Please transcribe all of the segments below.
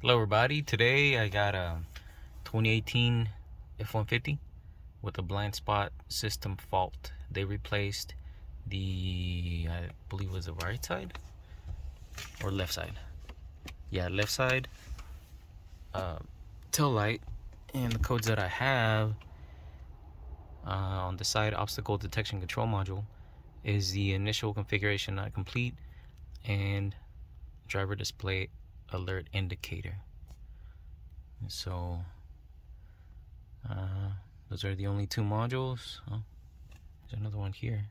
Hello everybody, today I got a 2018 F150 with a blind spot system fault. They replaced I believe it was the right side or left side. Yeah, left side tail light, and the codes that I have on the side obstacle detection control module is the initial configuration not complete and driver display alert indicator. So those are the only two modules. Oh, there's another one here.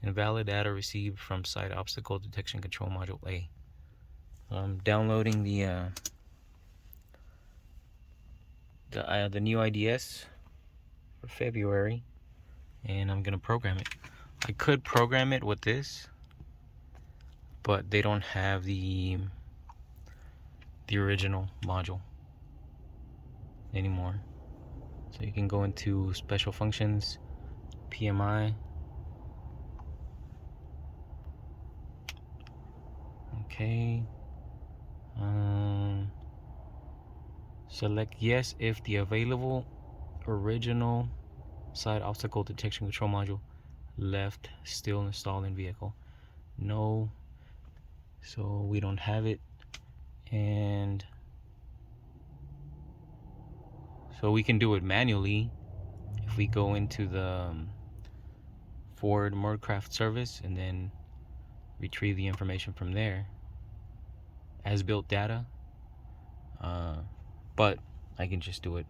Invalid data received from side obstacle detection control module A. I'm downloading the new IDS for February, and I'm gonna program it. I could program it with this, but they don't have the original module anymore. So you can go into special functions, PMI. Okay. Select yes if the available original side obstacle detection control module left still installed in vehicle. No, so we don't have it. And so we can do it manually if we go into the Ford Motorcraft service and then retrieve the information from there as built data, but I can just do it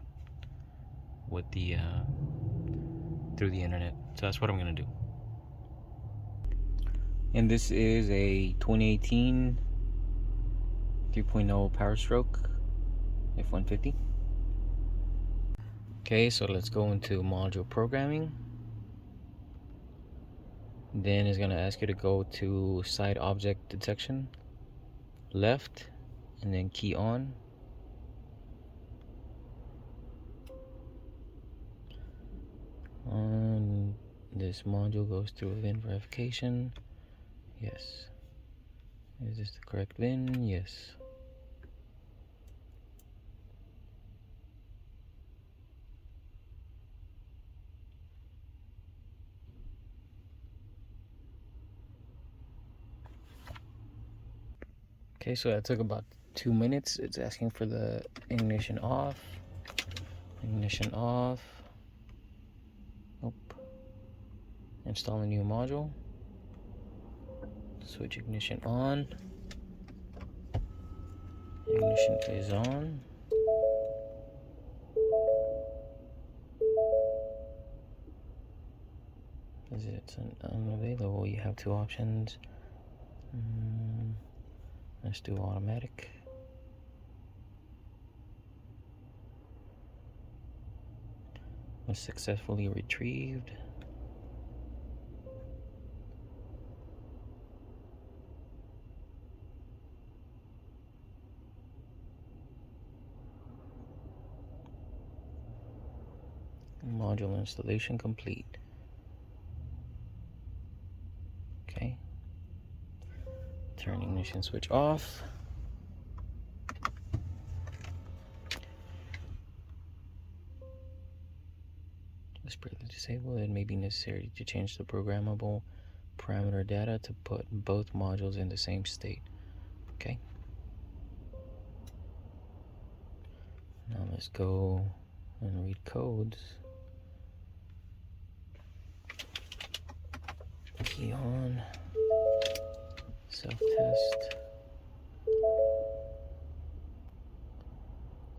with the through the internet. So that's what I'm gonna do. And this is a 2018 3.0 Power Stroke F150. Okay, so let's go into module programming. Then it's gonna ask you to go to side object detection, left, and then key on. This module goes through VIN verification. Yes. Is this the correct VIN? Yes. Okay, so that took about 2 minutes. It's asking for the ignition off. Ignition off. Nope. Install a new module. Switch ignition on. Ignition is on. Is it unavailable? You have two options. Let's do automatic. Was successfully retrieved. Module installation complete. Okay. Turn ignition switch off. Display disabled. It may be necessary to change the programmable parameter data to put both modules in the same state. Okay. Now let's go and read codes. Key on. Self-test.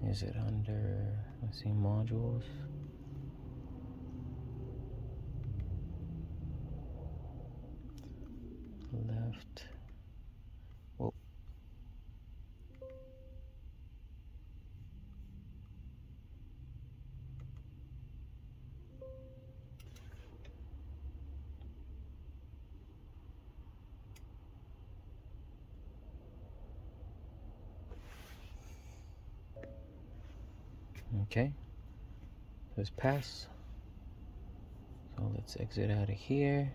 Is it under, let's see, modules? Left. Whoa. Okay. Let's pass. So let's exit out of here.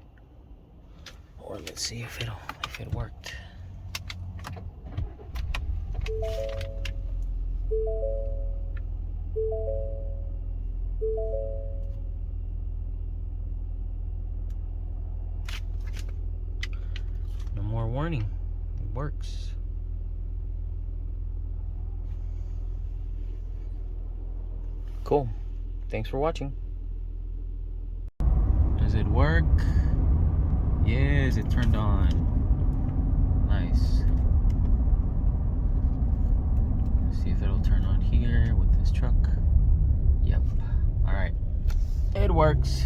Or let's see if it worked. warning. It works. Cool. Thanks for watching. Does it work? Yes, it turned on. Nice. Let's see if it'll turn on here with this truck. Yep. Alright. It works.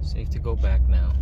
Safe to go back now.